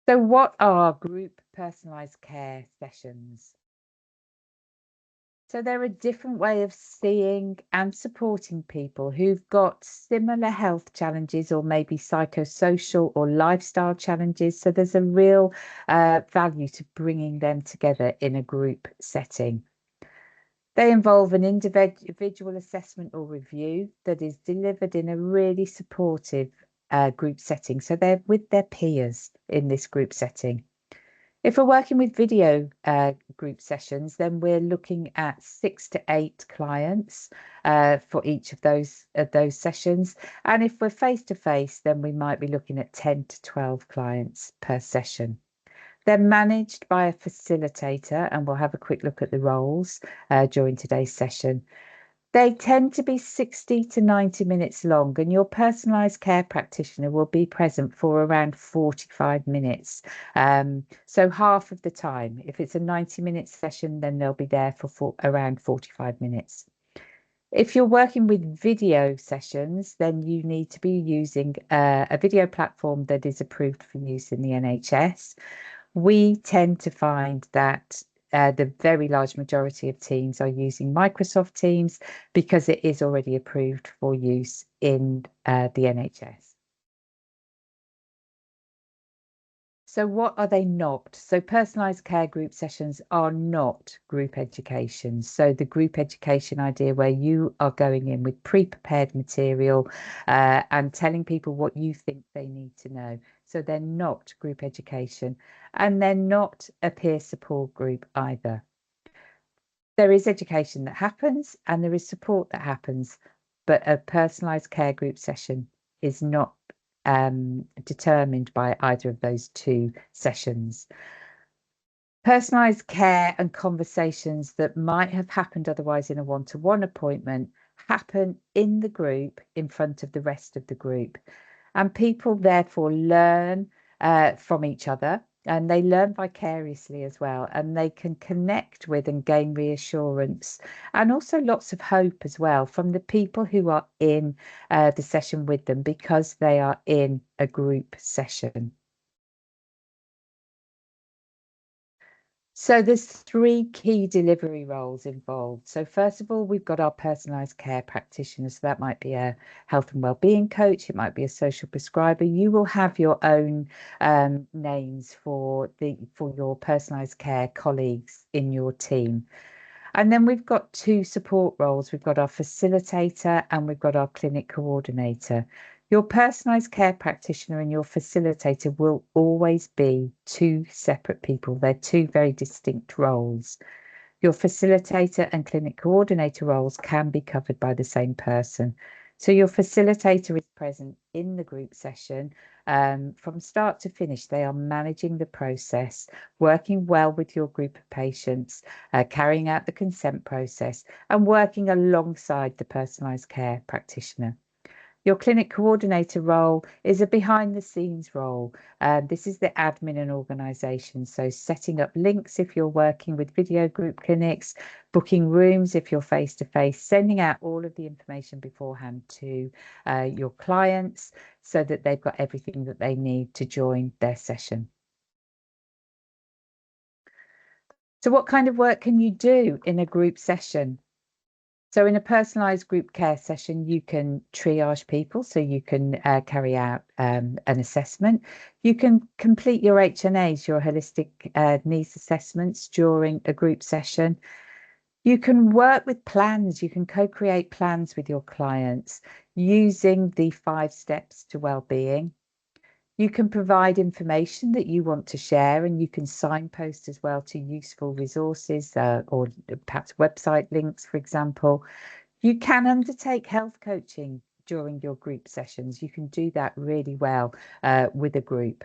So what are group personalised care sessions? So they're a different way of seeing and supporting people who've got similar health challenges or maybe psychosocial or lifestyle challenges. So there's a real value to bringing them together in a group setting. They involve an individual assessment or review that is delivered in a really supportive group setting. So they're with their peers in this group setting. If we're working with video group sessions, then we're looking at 6 to 8 clients for each of those sessions. And if we're face to face, then we might be looking at 10 to 12 clients per session. They're managed by a facilitator, and we'll have a quick look at the roles during today's session. They tend to be 60 to 90 minutes long, and your personalised care practitioner will be present for around 45 minutes. So half of the time. If it's a 90-minute session, then they'll be there for around 45 minutes. If you're working with video sessions, then you need to be using a video platform that is approved for use in the NHS. We tend to find that the very large majority of teams are using Microsoft Teams because it is already approved for use in the NHS. So what are they not? So personalised care group sessions are not group education. So the group education idea where you are going in with pre-prepared material and telling people what you think they need to know. So they're not group education, and they're not a peer support group either. There is education that happens and there is support that happens, but a personalised care group session is not determined by either of those two sessions. Personalised care and conversations that might have happened otherwise in a one-to-one appointment happen in the group in front of the rest of the group. And people therefore learn from each other, and they learn vicariously as well, and they can connect with and gain reassurance and also lots of hope as well from the people who are in the session with them because they are in a group session. So there's 3 key delivery roles involved. So first of all, we've got our personalised care practitioner. So that might be a health and wellbeing coach. It might be a social prescriber. You will have your own names for your personalised care colleagues in your team. And then we've got 2 support roles. We've got our facilitator and we've got our clinic coordinator. Your personalised care practitioner and your facilitator will always be 2 separate people. They're 2 very distinct roles. Your facilitator and clinic coordinator roles can be covered by the same person. So your facilitator is present in the group session from start to finish. They are managing the process, working well with your group of patients, carrying out the consent process, and working alongside the personalised care practitioner. Your clinic coordinator role is a behind the scenes role. This is the admin and organisation. So setting up links if you're working with video group clinics, booking rooms if you're face to face, sending out all of the information beforehand to your clients so that they've got everything that they need to join their session. So what kind of work can you do in a group session? So in a personalised group care session, you can triage people, so you can carry out an assessment. You can complete your HNAs, your holistic needs assessments during a group session. You can work with plans. You can co-create plans with your clients using the 5 steps to well-being. You can provide information that you want to share, and you can signpost as well to useful resources or perhaps website links, for example. You can undertake health coaching during your group sessions. You can do that really well with a group.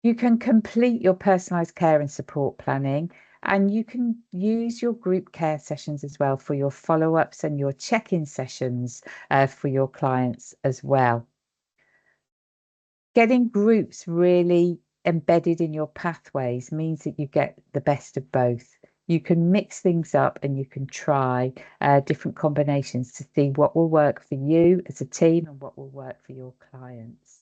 You can complete your personalised care and support planning, and you can use your group care sessions as well for your follow-ups and your check-in sessions for your clients as well. Getting groups really embedded in your pathways means that you get the best of both. You can mix things up and you can try different combinations to see what will work for you as a team and what will work for your clients.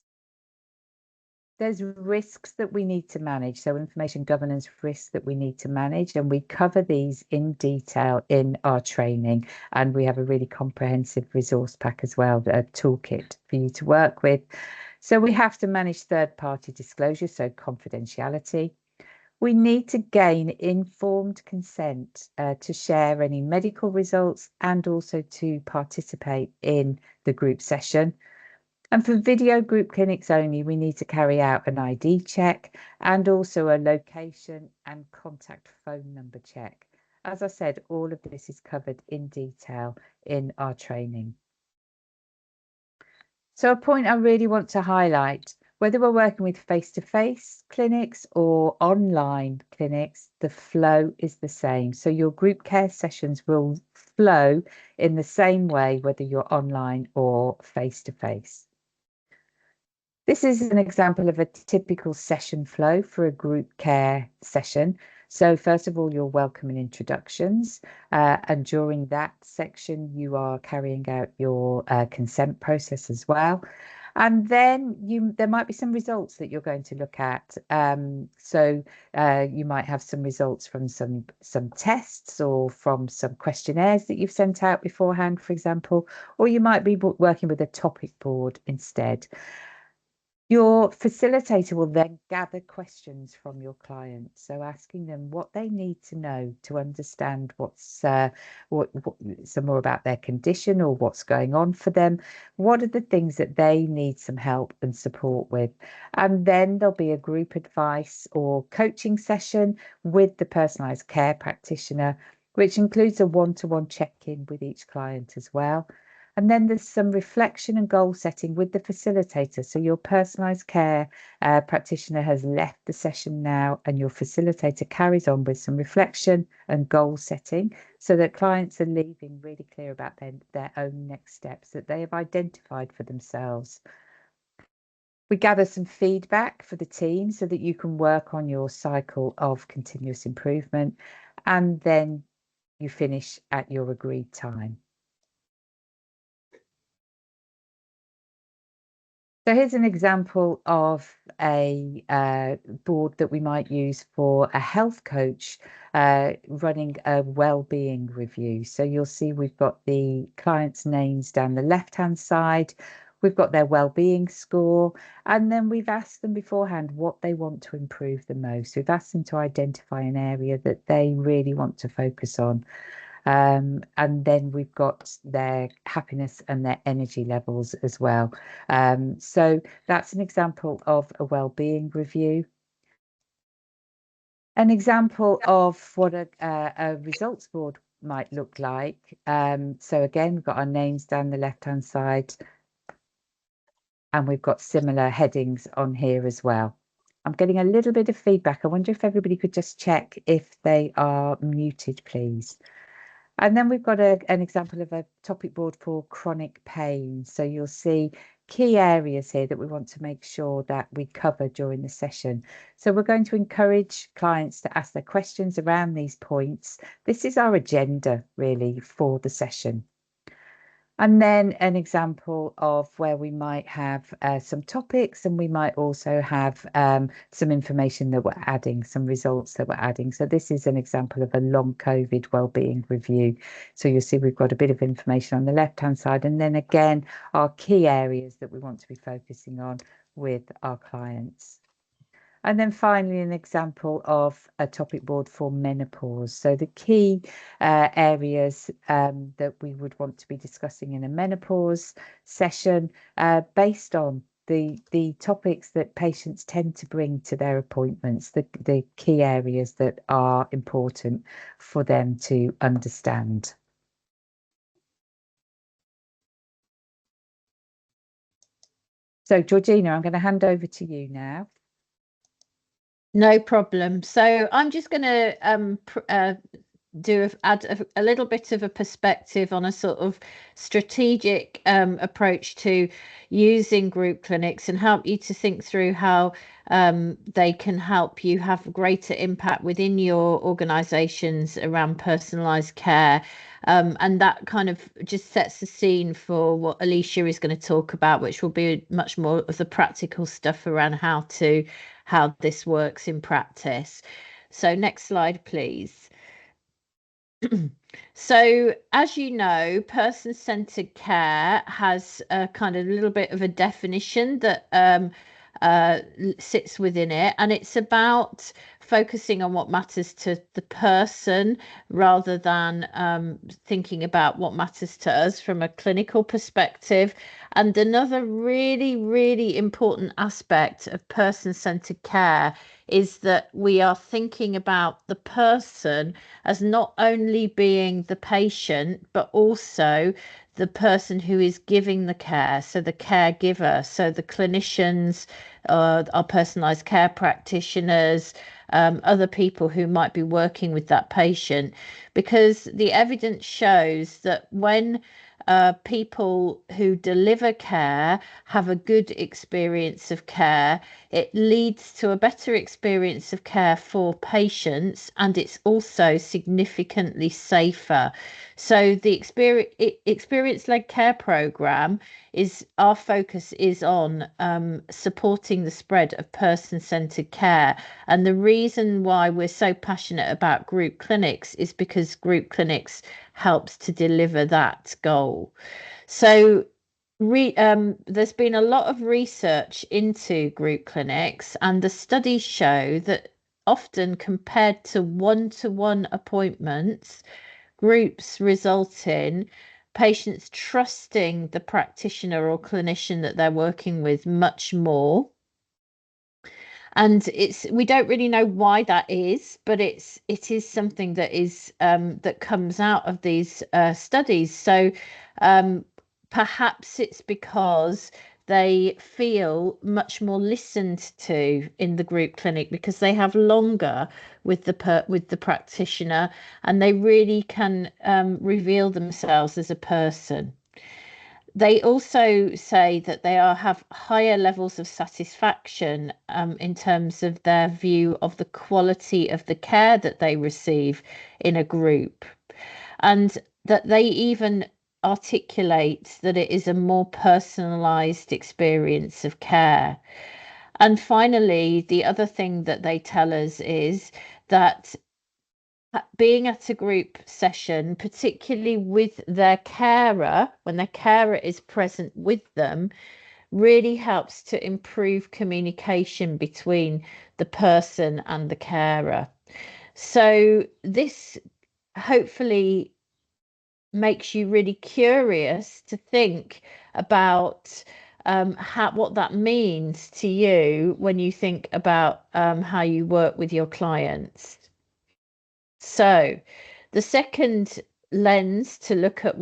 There's risks that we need to manage, so information governance risks that we need to manage, and we cover these in detail in our training, and we have a really comprehensive resource pack as well, a toolkit for you to work with. So we have to manage third-party disclosure, so confidentiality. We need to gain informed consent to share any medical results and also to participate in the group session. And for video group clinics only, we need to carry out an ID check and also a location and contact phone number check. As I said, all of this is covered in detail in our training. So a point I really want to highlight, whether we're working with face-to-face clinics or online clinics, the flow is the same. So your group care sessions will flow in the same way, whether you're online or face-to-face. This is an example of a typical session flow for a group care session. So first of all, you're welcoming introductions, and during that section, you are carrying out your consent process as well. And then there might be some results that you're going to look at. So you might have some results from some tests or from some questionnaires that you've sent out beforehand, for example, or you might be working with a topic board instead. Your facilitator will then gather questions from your client, so asking them what they need to know to understand what some more about their condition or what's going on for them. What are the things that they need some help and support with? And then there'll be a group advice or coaching session with the personalised care practitioner, which includes a one-to-one check-in with each client as well. And then there's some reflection and goal setting with the facilitator. So your personalised care practitioner has left the session now, and your facilitator carries on with some reflection and goal setting so that clients are leaving really clear about their own next steps that they have identified for themselves. We gather some feedback for the team so that you can work on your cycle of continuous improvement, and then you finish at your agreed time. So here's an example of a board that we might use for a health coach running a well-being review. So you'll see we've got the clients' names down the left-hand side. We've got their well-being score, and then we've asked them beforehand what they want to improve the most. We've asked them to identify an area that they really want to focus on. And then we've got their happiness and their energy levels as well. So that's an example of a well-being review. An example of what a results board might look like. So again, we've got our names down the left-hand side, and we've got similar headings on here as well. I'm getting a little bit of feedback. I wonder if everybody could just check if they are muted, please. And then we've got an example of a topic board for chronic pain. So you'll see key areas here that we want to make sure that we cover during the session. So we're going to encourage clients to ask their questions around these points. This is our agenda really for the session. And then an example of where we might have some topics, and we might also have some information that we're adding, some results that we're adding. So this is an example of a long COVID wellbeing review. So you'll see we've got a bit of information on the left-hand side, and then again, our key areas that we want to be focusing on with our clients. And then finally, an example of a topic board for menopause. So the key areas that we would want to be discussing in a menopause session based on the topics that patients tend to bring to their appointments, the key areas that are important for them to understand. So Georgina, I'm going to hand over to you now. No problem. So I'm just going to add a little bit of a perspective on a sort of strategic approach to using group clinics, and help you to think through how they can help you have greater impact within your organisations around personalised care, And that kind of just sets the scene for what Alicia is going to talk about, which will be much more of the practical stuff around how this works in practice. So next slide, please. So, as you know, person-centered care has a kind of little bit of a definition that sits within it, and it's about focusing on what matters to the person rather than thinking about what matters to us from a clinical perspective. And another really, really important aspect of person-centered care is that we are thinking about the person as not only being the patient, but also the person who is giving the care, so the caregiver, so the clinicians, our personalised care practitioners, other people who might be working with that patient, because the evidence shows that when people who deliver care have a good experience of care, it leads to a better experience of care for patients, and it's also significantly safer. So the experience-led care program is our focus is on supporting the spread of person-centered care. And the reason why we're so passionate about group clinics is because group clinics helps to deliver that goal. So there's been a lot of research into group clinics, and the studies show that often compared to one appointments, groups result in patients trusting the practitioner or clinician that they're working with much more. And we don't really know why that is, but it is something that is that comes out of these studies. So perhaps it's because they feel much more listened to in the group clinic because they have longer with the practitioner, and they really can reveal themselves as a person. They also say that have higher levels of satisfaction in terms of their view of the quality of the care that they receive in a group, and that they even articulate that it is a more personalized experience of care. And finally, the other thing that they tell us is that being at a group session, particularly with their carer, when their carer is present with them, really helps to improve communication between the person and the carer. So this hopefully makes you really curious to think about what that means to you when you think about how you work with your clients. So the second lens to look at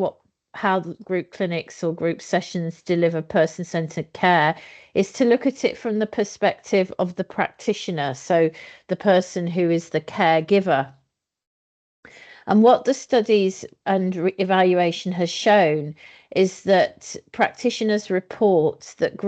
how group clinics or group sessions deliver person-centered care is to look at it from the perspective of the practitioner, so the person who is the caregiver. And what the studies and evaluation has shown is that practitioners report that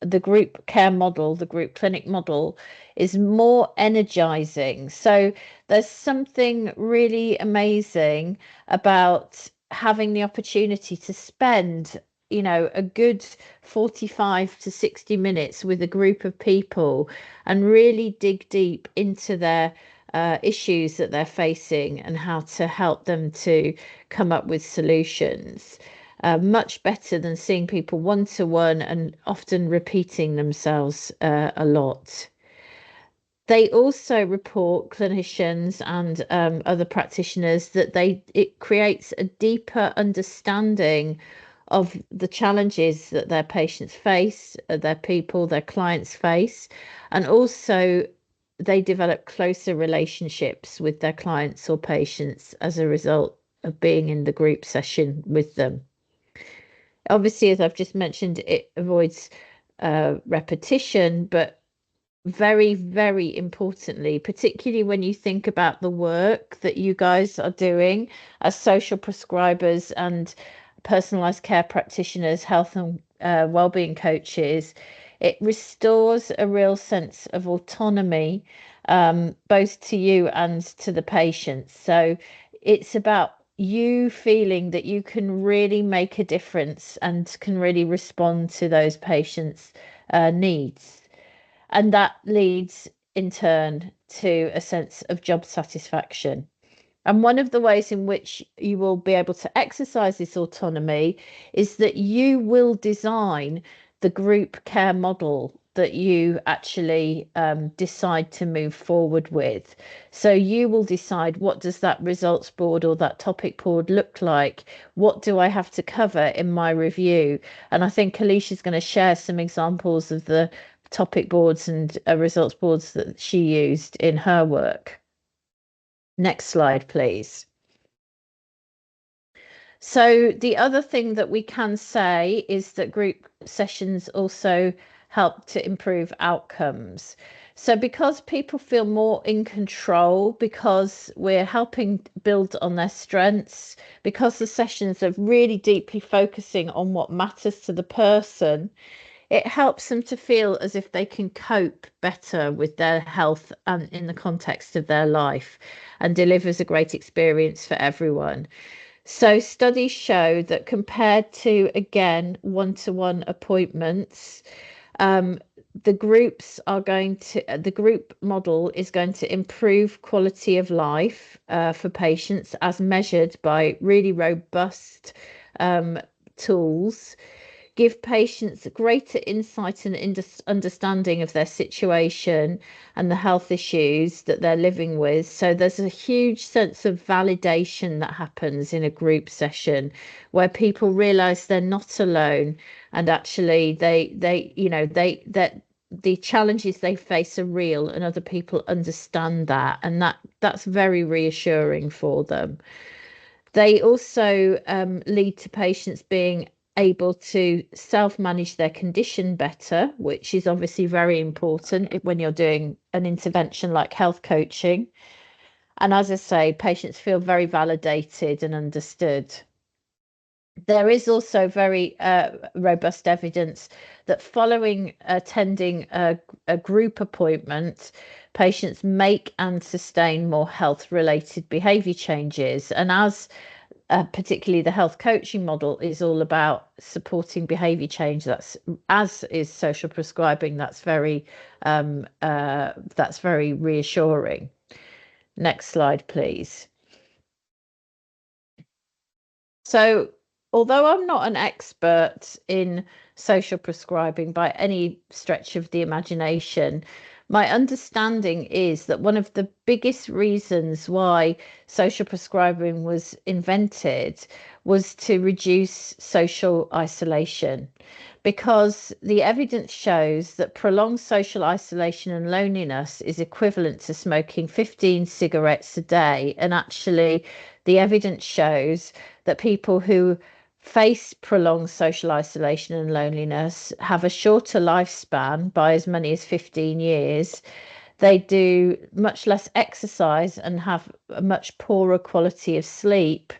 the group care model, the group clinic model, is more energizing. So there's something really amazing about having the opportunity to spend, a good 45 to 60 minutes with a group of people and really dig deep into their issues that they're facing and how to help them to come up with solutions. Much better than seeing people one-to-one and often repeating themselves a lot. They also report, clinicians and other practitioners, that it creates a deeper understanding of the challenges that their patients face, their clients face, and also they develop closer relationships with their clients or patients as a result of being in the group session with them. Obviously, as I've just mentioned, it avoids repetition, but very, very importantly, particularly when you think about the work that you guys are doing as social prescribers and personalized care practitioners, health and well-being coaches, it restores a real sense of autonomy, both to you and to the patients. So it's about you feeling that you can really make a difference and can really respond to those patients' needs. And that leads in turn to a sense of job satisfaction. And one of the ways in which you will be able to exercise this autonomy is that you will design the group care model that you actually decide to move forward with. So you will decide, what does that results board or that topic board look like? What do I have to cover in my review? And I think Alicia's going to share some examples of the topic boards and results boards that she used in her work. Next slide, please. So the other thing that we can say is that group sessions also help to improve outcomes. So because people feel more in control, because we're helping build on their strengths, because the sessions are really deeply focusing on what matters to the person, it helps them to feel as if they can cope better with their health and in the context of their life, and delivers a great experience for everyone. So studies show that compared to, again, one-to-one appointments, the group model is going to improve quality of life for patients as measured by really robust tools, give patients greater insight and understanding of their situation and the health issues that they're living with. So there's a huge sense of validation that happens in a group session where people realize they're not alone, and actually that the challenges they face are real and other people understand that, and that's very reassuring for them. They also lead to patients being able to self-manage their condition better, which is obviously very important when you're doing an intervention like health coaching. And as I say, patients feel very validated and understood. There is also very robust evidence that following attending a group appointment, patients make and sustain more health-related behaviour changes. And as particularly the health coaching model is all about supporting behaviour change, that's as is social prescribing, that's very reassuring. Next slide, please. So, although I'm not an expert in social prescribing by any stretch of the imagination, my understanding is that one of the biggest reasons why social prescribing was invented was to reduce social isolation, because the evidence shows that prolonged social isolation and loneliness is equivalent to smoking 15 cigarettes a day. And actually, the evidence shows that people who face prolonged social isolation and loneliness have a shorter lifespan by as many as 15 years. They do much less exercise and have a much poorer quality of sleep.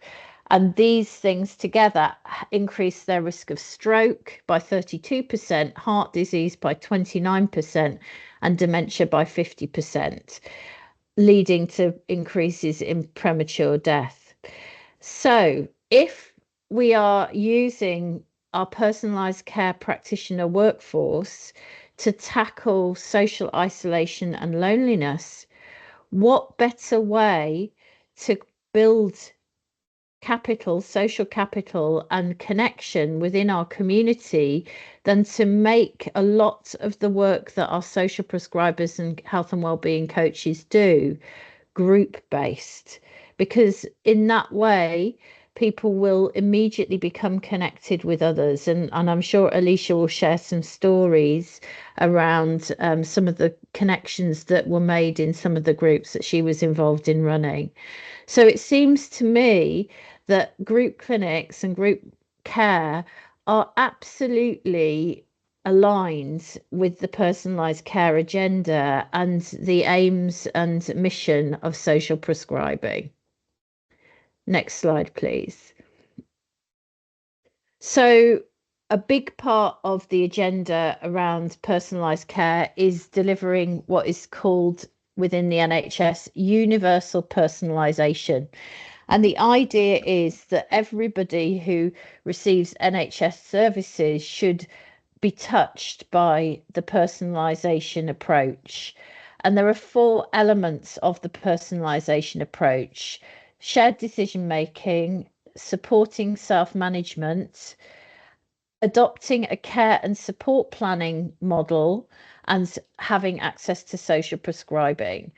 And these things together increase their risk of stroke by 32%, heart disease by 29%, and dementia by 50%, leading to increases in premature death. So if we are using our personalised care practitioner workforce to tackle social isolation and loneliness, what better way to build capital, social capital, and connection within our community than to make a lot of the work that our social prescribers and health and wellbeing coaches do group based? Because in that way, people will immediately become connected with others. And I'm sure Alicia will share some stories around some of the connections that were made in some of the groups that she was involved in running. So it seems to me that group clinics and group care are absolutely aligned with the personalised care agenda and the aims and mission of social prescribing. Next slide, please. So a big part of the agenda around personalised care is delivering what is called within the NHS universal personalisation. And the idea is that everybody who receives NHS services should be touched by the personalisation approach. And there are four elements of the personalisation approach: shared decision making, supporting self management, adopting a care and support planning model, and having access to social prescribing.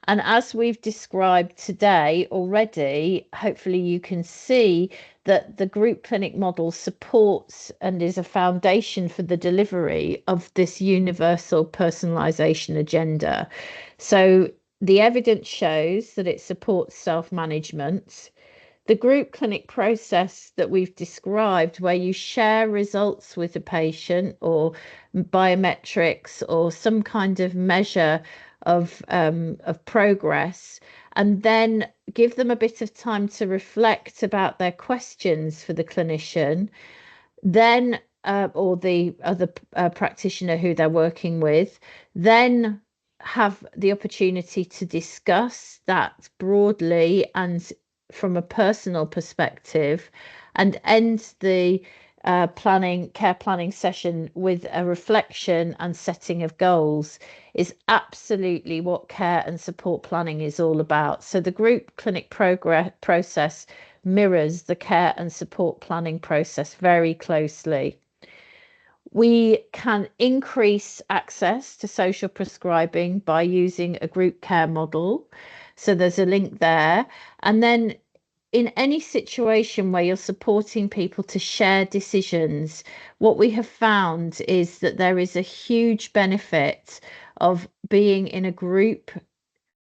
And as we've described today already, hopefully you can see that the group clinic model supports and is a foundation for the delivery of this universal personalisation agenda. So the evidence shows that it supports self-management. The group clinic process that we've described, where you share results with the patient or biometrics or some kind of measure of progress, and then give them a bit of time to reflect about their questions for the clinician, then or the other practitioner who they're working with, then have the opportunity to discuss that broadly and from a personal perspective, and end the care planning session with a reflection and setting of goals, is absolutely what care and support planning is all about. So the group clinic process mirrors the care and support planning process very closely. We can increase access to social prescribing by using a group care model. So there's a link there. And then in any situation where you're supporting people to share decisions, what we have found is that there is a huge benefit of being in a group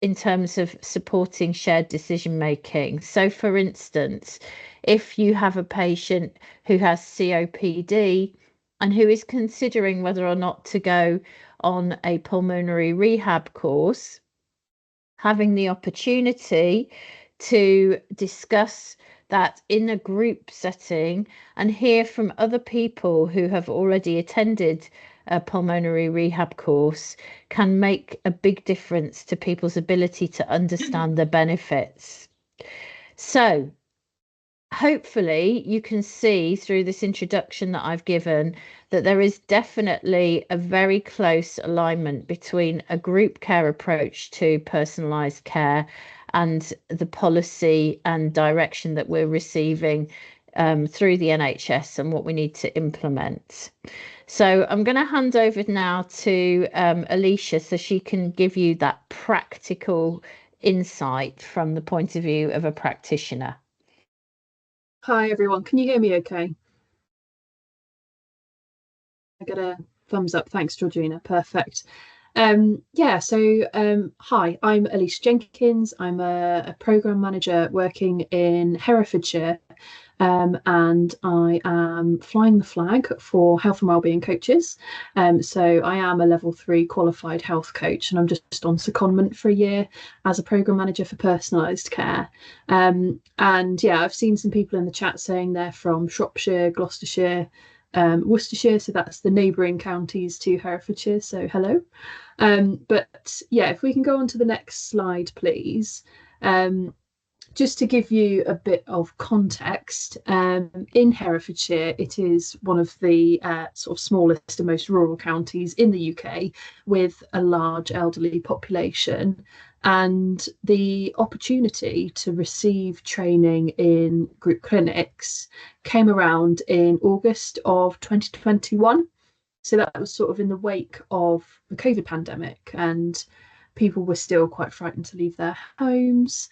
in terms of supporting shared decision making. So, for instance, if you have a patient who has COPD and who is considering whether or not to go on a pulmonary rehab course, having the opportunity to discuss that in a group setting and hear from other people who have already attended a pulmonary rehab course can make a big difference to people's ability to understand the benefits. So, hopefully you can see through this introduction that I've given that there is definitely a very close alignment between a group care approach to personalised care and the policy and direction that we're receiving through the NHS and what we need to implement. So I'm going to hand over now to Alicia so she can give you that practical insight from the point of view of a practitioner. Hi everyone, can you hear me okay? I got a thumbs up. Thanks, Georgina. Perfect. Hi, I'm Alicia Jenkins. I'm a program manager working in Herefordshire, and I am flying the flag for health and wellbeing coaches. So I am a level 3 qualified health coach, and I'm just on secondment for a year as a program manager for personalised care. And yeah, I've seen some people in the chat saying they're from Shropshire, Gloucestershire, Worcestershire, so that's the neighbouring counties to Herefordshire, so hello. But yeah, if we can go on to the next slide, please. Just to give you a bit of context, in Herefordshire, it is one of the sort of smallest and most rural counties in the UK with a large elderly population. And the opportunity to receive training in group clinics came around in August of 2021. So that was sort of in the wake of the COVID pandemic, and people were still quite frightened to leave their homes.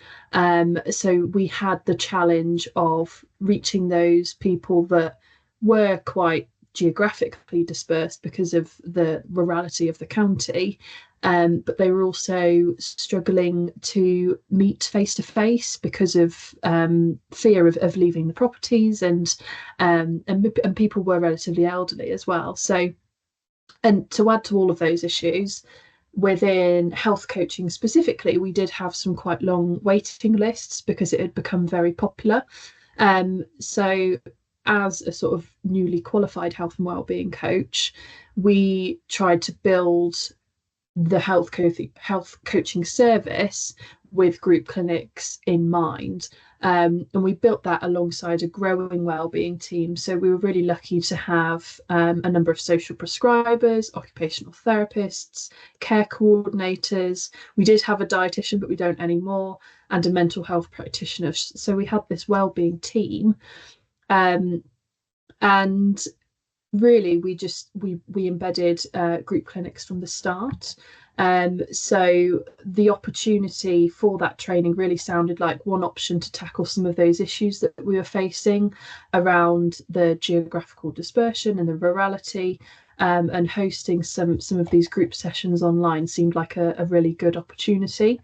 So we had the challenge of reaching those people that were quite geographically dispersed because of the rurality of the county, but they were also struggling to meet face to face because of fear of leaving the properties, and people were relatively elderly as well. So, and to add to all of those issues, within health coaching specifically, we did have some quite long waiting lists because it had become very popular. So as a sort of newly qualified health and wellbeing coach, we tried to build the health coaching service with group clinics in mind. And we built that alongside a growing wellbeing team. So we were really lucky to have a number of social prescribers, occupational therapists, care coordinators. We did have a dietitian, but we don't anymore, and a mental health practitioner. So we had this wellbeing team. And really we embedded group clinics from the start. So the opportunity for that training really sounded like one option to tackle some of those issues that we were facing around the geographical dispersion and the rurality. And hosting some of these group sessions online seemed like a really good opportunity.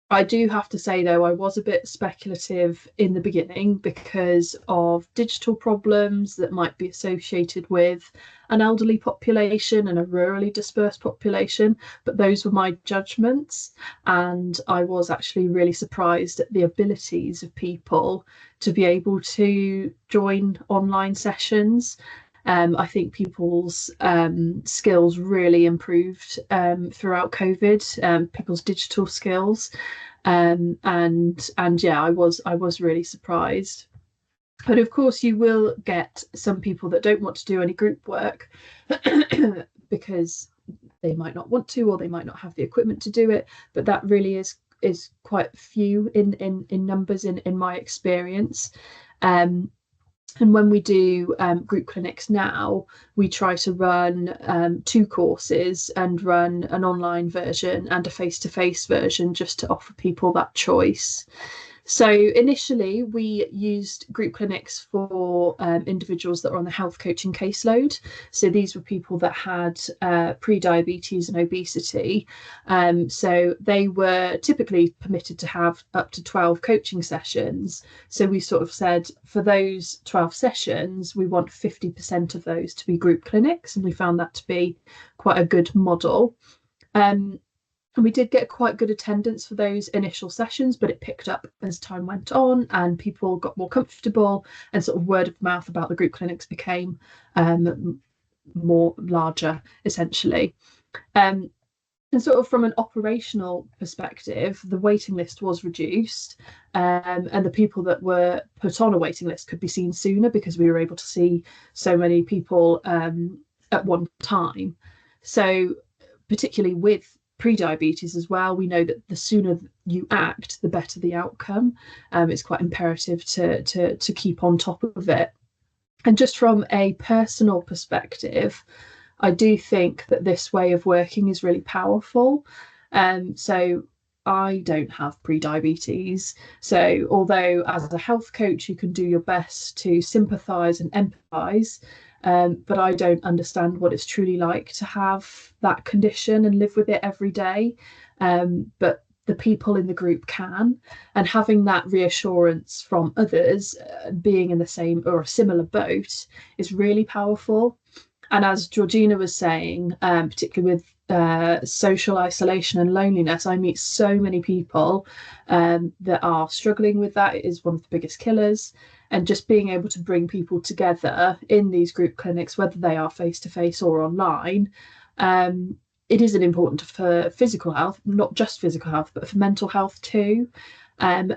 I do have to say, though, I was a bit speculative in the beginning because of digital problems that might be associated with an elderly population and a rurally dispersed population, but those were my judgments. And I was actually really surprised at the abilities of people to be able to join online sessions. I think people's skills really improved throughout COVID, people's digital skills, and yeah, I was really surprised. But of course, you will get some people that don't want to do any group work because they might not want to, or they might not have the equipment to do it. But that really is quite few in numbers in my experience. And when we do group clinics now, we try to run 2 courses and run an online version and a face-to-face version just to offer people that choice. So initially, we used group clinics for individuals that were on the health coaching caseload. So these were people that had pre-diabetes and obesity. So they were typically permitted to have up to 12 coaching sessions. So we sort of said, for those 12 sessions, we want 50% of those to be group clinics. And we found that to be quite a good model. And we did get quite good attendance for those initial sessions, but it picked up as time went on and people got more comfortable, and sort of word of mouth about the group clinics became more larger, essentially. And sort of from an operational perspective, the waiting list was reduced, and the people that were put on a waiting list could be seen sooner because we were able to see so many people at one time. So particularly with pre-diabetes as well, we know that the sooner you act, the better the outcome. It's quite imperative to keep on top of it. And just from a personal perspective, I do think that this way of working is really powerful. So I don't have pre-diabetes. So although as a health coach, you can do your best to sympathise and empathise, but I don't understand what it's truly like to have that condition and live with it every day. But the people in the group can, and having that reassurance from others being in the same or a similar boat is really powerful. And as Georgina was saying, particularly with social isolation and loneliness, I meet so many people that are struggling with that. It is one of the biggest killers. And just being able to bring people together in these group clinics, whether they are face-to-face or online, it isn't important for physical health, not just physical health, but for mental health too. And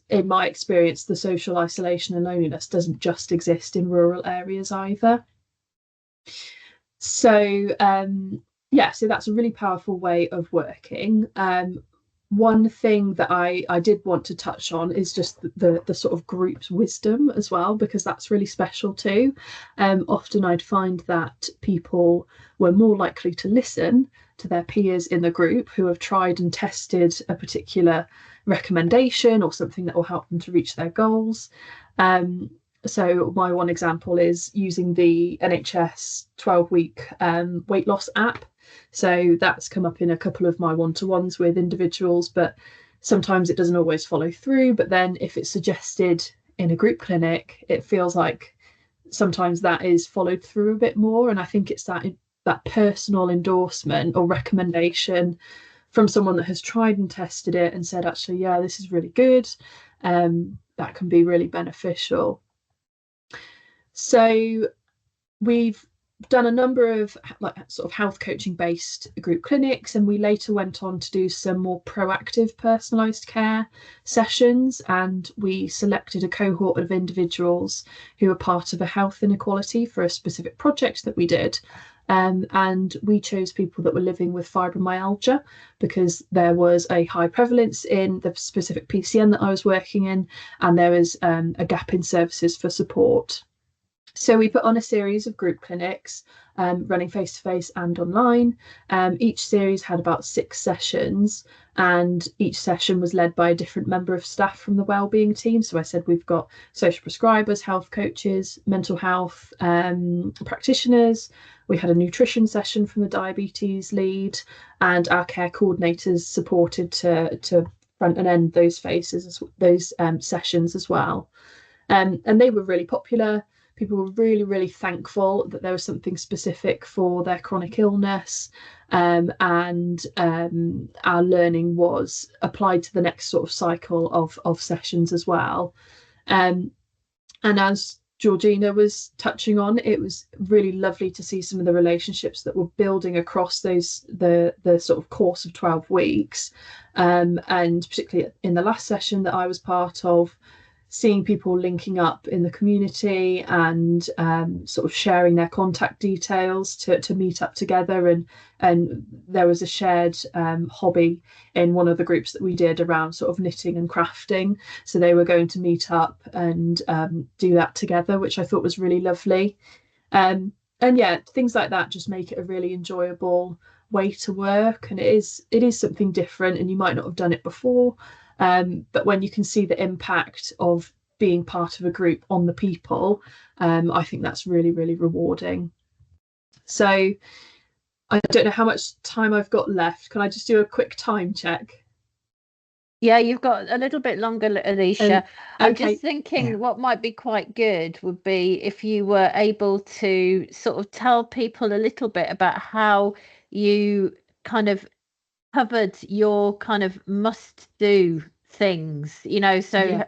in my experience, the social isolation and loneliness doesn't just exist in rural areas either. So yeah, so that's a really powerful way of working. One thing that I did want to touch on is just the sort of group's wisdom as well, because that's really special too. Often I'd find that people were more likely to listen to their peers in the group who have tried and tested a particular recommendation or something that will help them to reach their goals. So my one example is using the NHS 12-week weight loss app. So that's come up in a couple of my one-to-ones with individuals, but sometimes it doesn't always follow through. But then if it's suggested in a group clinic, it feels like sometimes that is followed through a bit more. And I think it's that personal endorsement or recommendation from someone that has tried and tested it and said, actually, yeah, this is really good. That can be really beneficial. So we've done a number of like sort of health coaching based group clinics, and we later went on to do some more proactive personalised care sessions, and we selected a cohort of individuals who were part of a health inequality for a specific project that we did. And we chose people that were living with fibromyalgia because there was a high prevalence in the specific PCN that I was working in, and there was a gap in services for support. So we put on a series of group clinics, running face-to-face and online. Each series had about 6 sessions, and each session was led by a different member of staff from the wellbeing team. So I said we've got social prescribers, health coaches, mental health practitioners. We had a nutrition session from the diabetes lead, and our care coordinators supported to front and end those sessions as well. And they were really popular. People were really, really thankful that there was something specific for their chronic illness, and our learning was applied to the next sort of cycle of sessions as well. And as Georgina was touching on, it was really lovely to see some of the relationships that were building across the sort of course of 12 weeks, and particularly in the last session that I was part of, seeing people linking up in the community and sort of sharing their contact details to meet up together. And there was a shared hobby in one of the groups that we did around sort of knitting and crafting. So they were going to meet up and do that together, which I thought was really lovely. And yeah, things like that just make it a really enjoyable way to work. And it is something different, and you might not have done it before. But when you can see the impact of being part of a group on the people, I think that's really, really rewarding. So I don't know how much time I've got left. Can I just do a quick time check? Yeah, you've got a little bit longer, Alicia. I'm Okay. just thinking what might be quite good would be if you were able to sort of tell people a little bit about how you kind of covered your kind of must-do things, so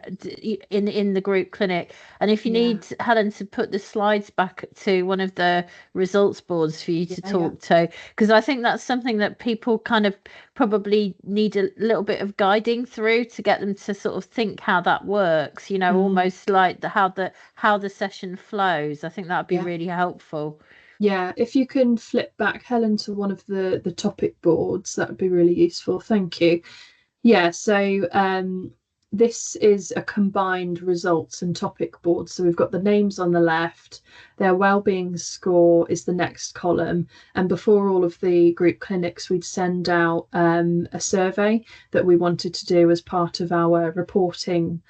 in the group clinic. And if you need Helen to put the slides back to one of the results boards for you to talk to, because I think that's something that people kind of probably need a little bit of guiding through to get them to sort of think how that works, almost like how the session flows. I think that would be really helpful. Yeah, if you can flip back, Helen, to one of the topic boards, that would be really useful. Thank you. Yeah, so this is a combined results and topic board. So we've got the names on the left, their wellbeing score is the next column. And before all of the group clinics, we'd send out a survey that we wanted to do as part of our reporting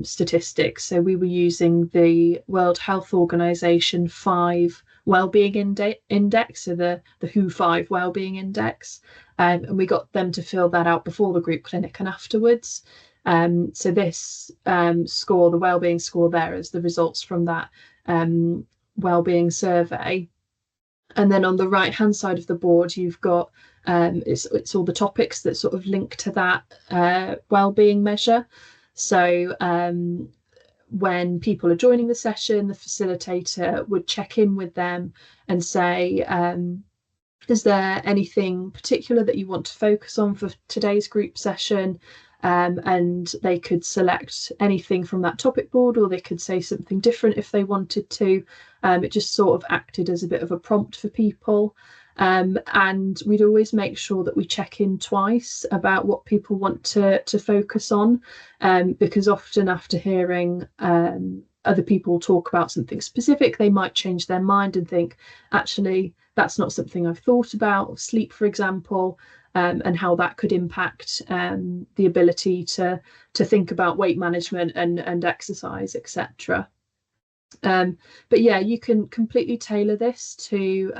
statistics. So we were using the World Health Organization 5 Wellbeing Index, so the WHO 5 Wellbeing Index. And we got them to fill that out before the group clinic and afterwards. So this score, the wellbeing score there, is the results from that wellbeing survey. And then on the right hand side of the board, you've got it's all the topics that sort of link to that wellbeing measure. So when people are joining the session, the facilitator would check in with them and say, is there anything particular that you want to focus on for today's group session? And they could select anything from that topic board, or they could say something different if they wanted to. It just sort of acted as a bit of a prompt for people. And we'd always make sure that we check in twice about what people want to focus on, because often after hearing other people talk about something specific, they might change their mind and think, actually, that's not something I've thought about. Sleep, for example, and how that could impact the ability to think about weight management and exercise, etc. But yeah, you can completely tailor this to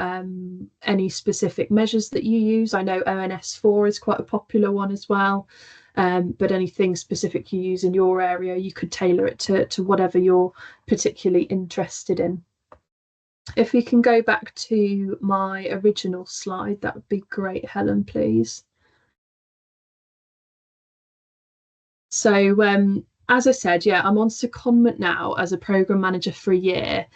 any specific measures that you use. I know ONS4 is quite a popular one as well, but anything specific you use in your area, you could tailor it to whatever you're particularly interested in. If we can go back to my original slide, that would be great, Helen, please. So as I said, yeah, I'm on secondment now as a program manager for a year.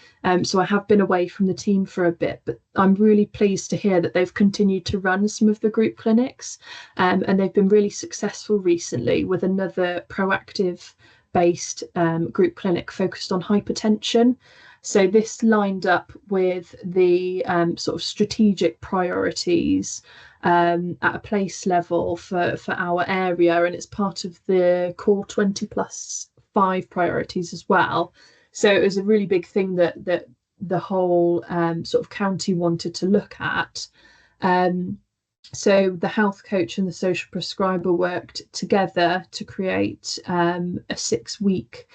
So I have been away from the team for a bit, but I'm really pleased to hear that they've continued to run some of the group clinics, and they've been really successful recently with another proactive based group clinic focused on hypertension. So this lined up with the sort of strategic priorities at a place level for our area, and it's part of the core 20+5 priorities as well. So it was a really big thing that the whole sort of county wanted to look at. So the health coach and the social prescriber worked together to create a 6-week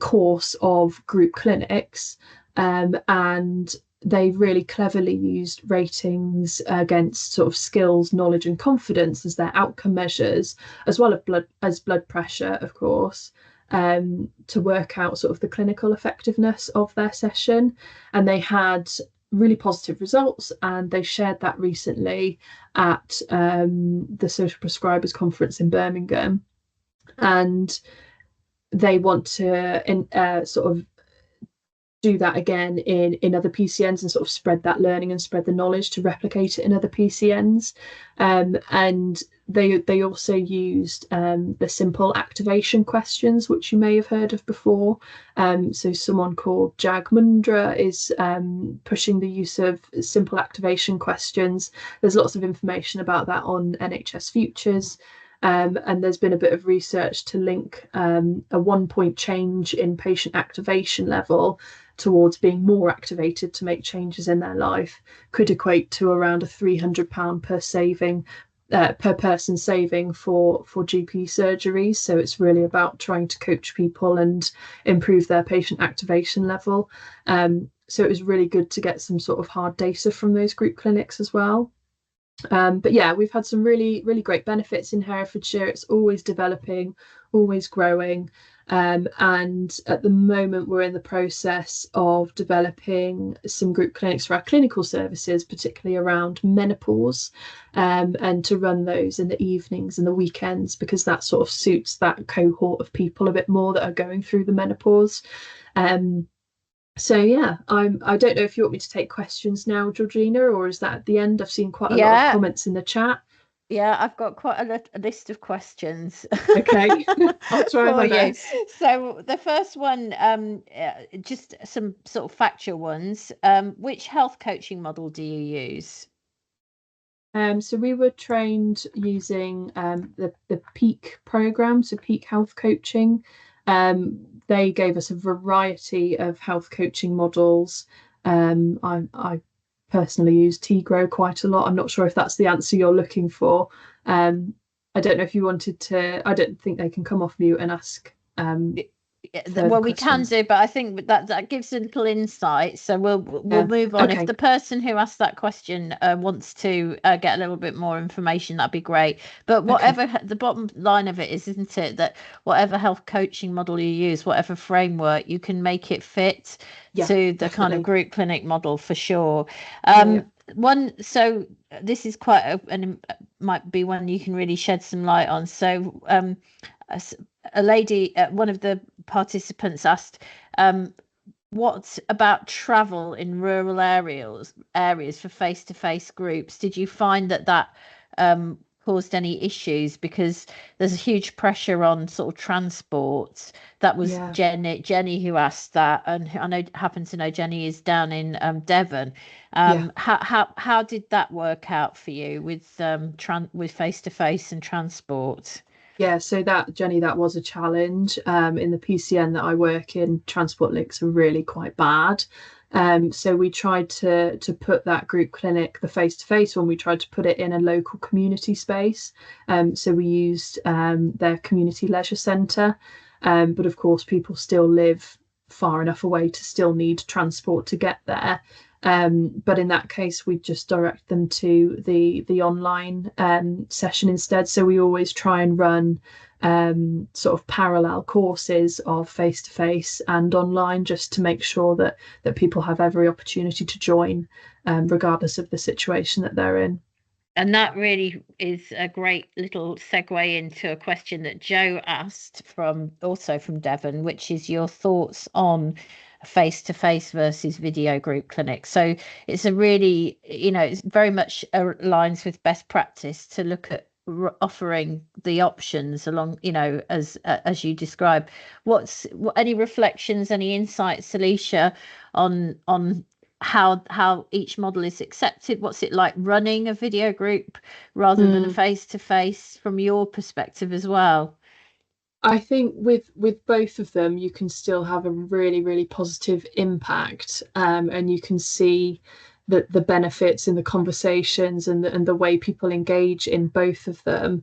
course of group clinics, and they really cleverly used ratings against sort of skills, knowledge, and confidence as their outcome measures, as well as blood pressure, of course, to work out sort of the clinical effectiveness of their session. And they had really positive results, and they shared that recently at the Social Prescribers Conference in Birmingham. And they want to sort of do that again in other PCNs and sort of spread that learning and spread the knowledge to replicate it in other PCNs. And they also used the simple activation questions, which you may have heard of before. So someone called Jag Mundra is pushing the use of simple activation questions. There's lots of information about that on NHS Futures. And there's been a bit of research to link a 1-point change in patient activation level towards being more activated to make changes in their life could equate to around a £300 per person saving for GP surgeries. So it's really about trying to coach people and improve their patient activation level. So it was really good to get some sort of hard data from those group clinics as well. But yeah, we've had some really, really great benefits in Herefordshire. It's always developing, always growing. And at the moment, we're in the process of developing some group clinics for our clinical services, particularly around menopause, and to run those in the evenings and the weekends, because that sort of suits that cohort of people a bit more that are going through the menopause. So yeah, I don't know if you want me to take questions now, Georgina, or is that at the end? I've seen quite a lot of comments in the chat. Yeah, I've got quite a list of questions. Okay, I'll try my best. So the first one, just some sort of factual ones. Which health coaching model do you use? So we were trained using the Peak program, so Peak Health Coaching. They gave us a variety of health coaching models. I personally use T-Grow quite a lot. I'm not sure if that's the answer you're looking for. I don't know if you wanted to. I don't think they can come off mute and ask. Well, we can do, but I think that gives a little insight. So we'll move on. Okay. If the person who asked that question wants to get a little bit more information, that'd be great. But whatever the bottom line of it is, isn't it, that whatever health coaching model you use, whatever framework, you can make it fit to the kind of group clinic model for sure. So this is quite and might be one you can really shed some light on. So a lady, one of the participants asked, what about travel in rural areas for face-to-face groups? Did you find that caused any issues? Because there's a huge pressure on sort of transport. That was Jenny who asked that, and I happen to know Jenny is down in Devon. How did that work out for you with face-to-face and transport? Yeah, so Jenny, that was a challenge. In the PCN that I work in, transport links are really quite bad. So we tried to put that group clinic, the face-to-face one, we tried to put it in a local community space. So we used their community leisure centre. But of course, people still live far enough away to still need transport to get there. But in that case, we just direct them to the online session instead. So we always try and run sort of parallel courses of face-to-face and online, just to make sure that people have every opportunity to join, regardless of the situation that they're in. And that really is a great little segue into a question that Joe asked from Devon, which is your thoughts on face-to-face versus video group clinics. So it's a really, it's very much aligns with best practice to look at offering the options along, as you describe. Any reflections, any insights, Alicia, on how each model is accepted? What's it like running a video group rather than a face-to-face from your perspective as well? I think with both of them, you can still have a really, really positive impact, and you can see the benefits in the conversations and the way people engage in both of them.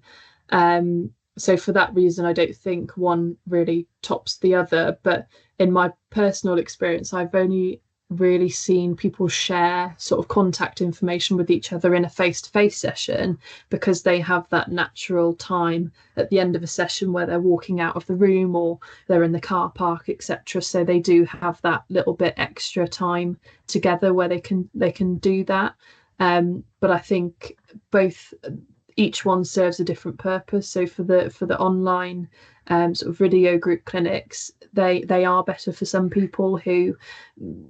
So for that reason, I don't think one really tops the other. But in my personal experience, I've only really seen people share sort of contact information with each other in a face-to-face session, because they have that natural time at the end of a session where they're walking out of the room or they're in the car park, etc. So they do have that little bit extra time together where they can do that. But I think each one serves a different purpose. So for the online sort of video group clinics, they are better for some people who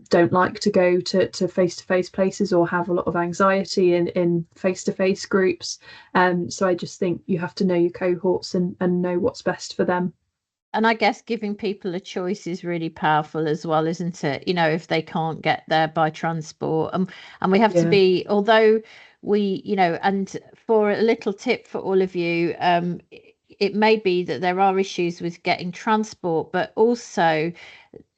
don't like to go to face-to-face places or have a lot of anxiety in face-to-face groups. So I just think you have to know your cohorts and know what's best for them. And I guess giving people a choice is really powerful as well, isn't it? If they can't get there by transport, and we have to be, although we, and for a little tip for all of you, it may be that there are issues with getting transport, but also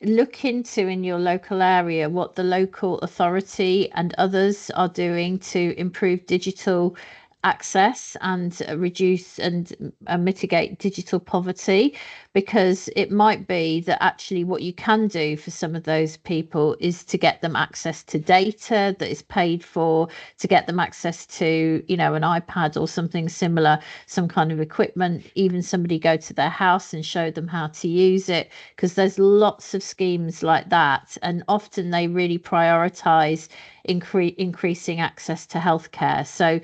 look into in your local area what the local authority and others are doing to improve digital access and reduce and mitigate digital poverty, because it might be that actually what you can do for some of those people is to get them access to data that is paid for, to get them access to an iPad or something similar, some kind of equipment, even somebody go to their house and show them how to use it, because there's lots of schemes like that, and often they really prioritize increasing access to healthcare. So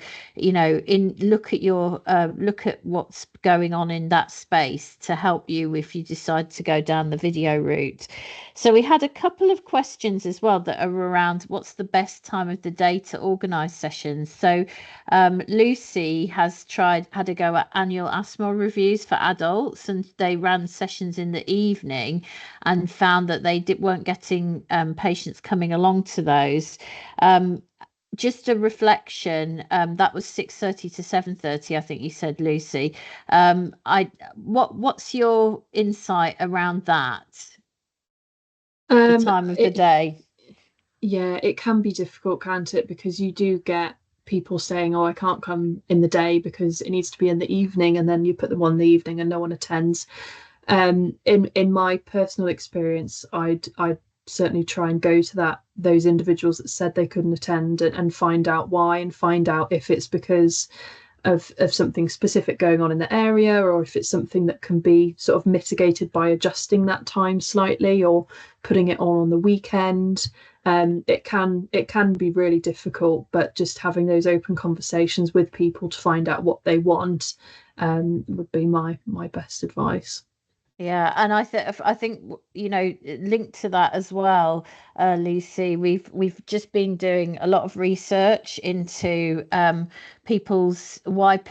look at what's going on in that space to help you if you decide to go down the video route. So we had a couple of questions as well that are around what's the best time of the day to organise sessions. So Lucy has had a go at annual asthma reviews for adults, and they ran sessions in the evening and found that they weren't getting patients coming along to those. Just a reflection, that was 6:30 to 7:30, I think you said, Lucy. What's your insight around that? The time of the day. Yeah, it can be difficult, can't it? Because you do get people saying, "Oh, I can't come in the day because it needs to be in the evening," and then you put them on the evening and no one attends. In my personal experience, I'd certainly try and go to those individuals that said they couldn't attend and find out why, and find out if it's because of something specific going on in the area, or if it's something that can be sort of mitigated by adjusting that time slightly or putting it on the weekend. It can be really difficult, but just having those open conversations with people to find out what they want would be my best advice. Yeah, and I think linked to that as well, Lucy, we've just been doing a lot of research into people's what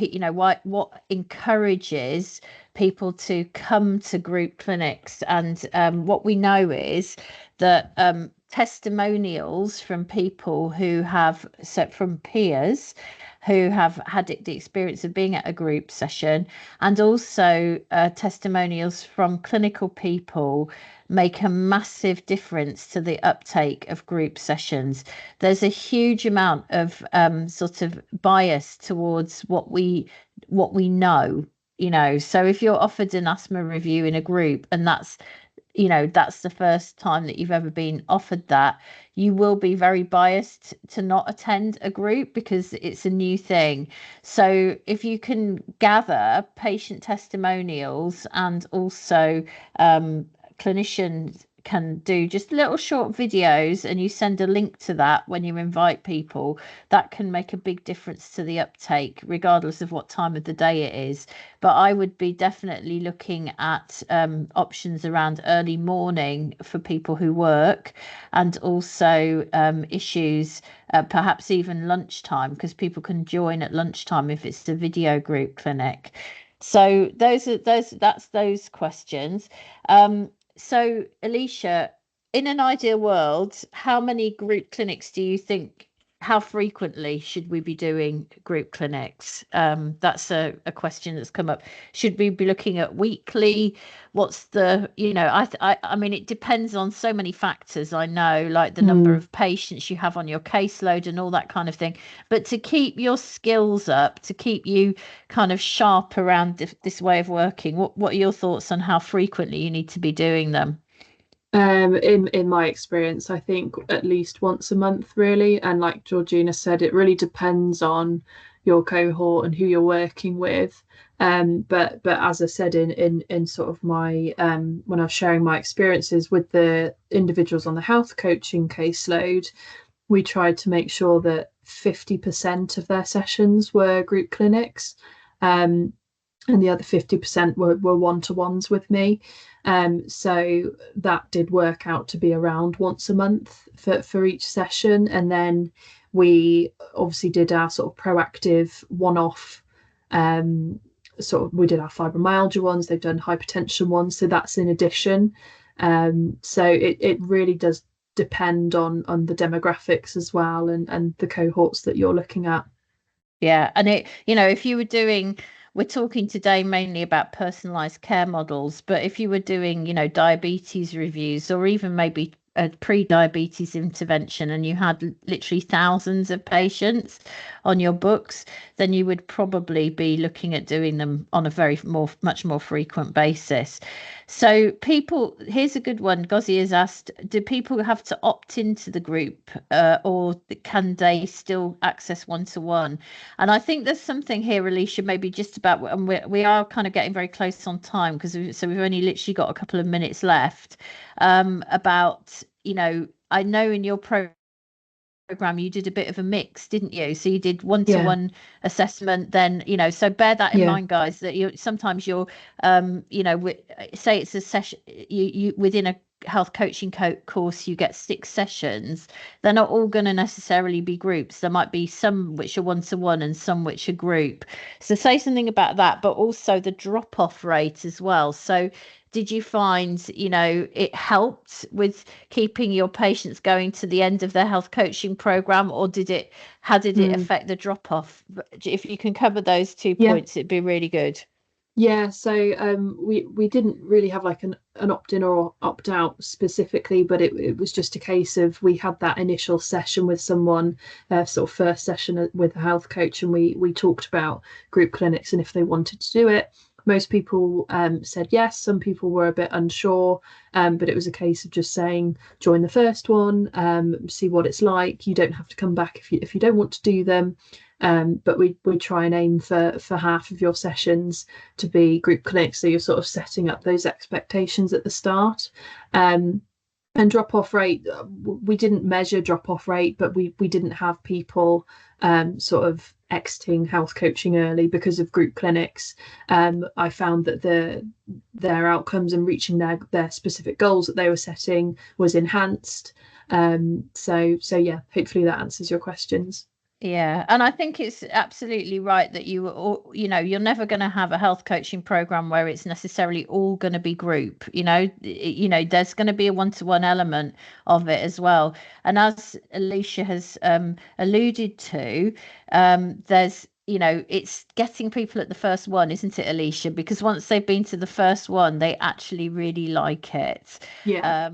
encourages people to come to group clinics, and what we know is that testimonials from people who have from peers who have had the experience of being at a group session, and also testimonials from clinical people, make a massive difference to the uptake of group sessions. There's a huge amount of sort of bias towards what we know. So if you're offered an asthma review in a group, and that's the first time that you've ever been offered that, you will be very biased to not attend a group because it's a new thing. So if you can gather patient testimonials and also clinician can do just little short videos, and you send a link to that when you invite people, that can make a big difference to the uptake, regardless of what time of the day it is. But I would be definitely looking at options around early morning for people who work, and also issues perhaps even lunchtime, because people can join at lunchtime if it's a video group clinic. So that's those questions. So Alicia, in an ideal world, how many group clinics do you think, how frequently should we be doing group clinics? That's a question that's come up. Should we be looking at weekly? What's the, I mean, it depends on so many factors, I know, like the number of patients you have on your caseload and all that kind of thing. But to keep your skills up, to keep you kind of sharp around this way of working, what are your thoughts on how frequently you need to be doing them? In my experience, I think at least once a month, really. And like Georgina said, it really depends on your cohort and who you're working with. But as I said in sort of my when I was sharing my experiences with the individuals on the health coaching caseload, we tried to make sure that 50% of their sessions were group clinics. And the other 50% were one-to-ones with me. So that did work out to be around once a month for each session. And then we obviously did our sort of proactive one-off, we did our fibromyalgia ones, they've done hypertension ones, so that's in addition. So it really does depend on the demographics as well, and the cohorts that you're looking at. Yeah, and if you were doing, we're talking today mainly about personalized care models, but if you were doing, diabetes reviews, or even maybe a pre-diabetes intervention, and you had literally thousands of patients on your books, then you would probably be looking at doing them on a much more frequent basis. So here's a good one. Gozzy has asked, do people have to opt into the group, or can they still access one-to-one? And I think there's something here, Alicia, maybe just about, and we are kind of getting very close on time, because we've only literally got a couple of minutes left, about, I know in your program you did a bit of a mix, didn't you? So you did one-to-one assessment, then, so bear that in mind, guys, that sometimes you're say it's a session, you within a health coaching course, you get 6 sessions. They're not all going to necessarily be groups. There might be some which are one-to-one and some which are group. So say something about that, but also the drop-off rate as well. So did you find, it helped with keeping your patients going to the end of their health coaching program, or how did it affect the drop off? If you can cover those 2 points, it'd be really good. Yeah, so we didn't really have like an opt-in or opt-out specifically, but it was just a case of, we had that initial session with someone, sort of first session with a health coach, and we talked about group clinics and if they wanted to do it. Most people said yes. Some people were a bit unsure, but it was a case of just saying, join the first one, see what it's like. You don't have to come back if you don't want to do them. But we try and aim for half of your sessions to be group clinics, so you're sort of setting up those expectations at the start. And drop-off rate, we didn't measure drop-off rate, but we didn't have people sort of exiting health coaching early because of group clinics. I found that their outcomes and reaching their specific goals that they were setting was enhanced. So yeah, hopefully that answers your questions. Yeah, and I think it's absolutely right that you're never going to have a health coaching program where it's necessarily all going to be group. There's going to be a one-to-one element of it as well. And as Alicia has alluded to, there's it's getting people at the first one, isn't it, Alicia? Because once they've been to the first one, they actually really like it. Yeah.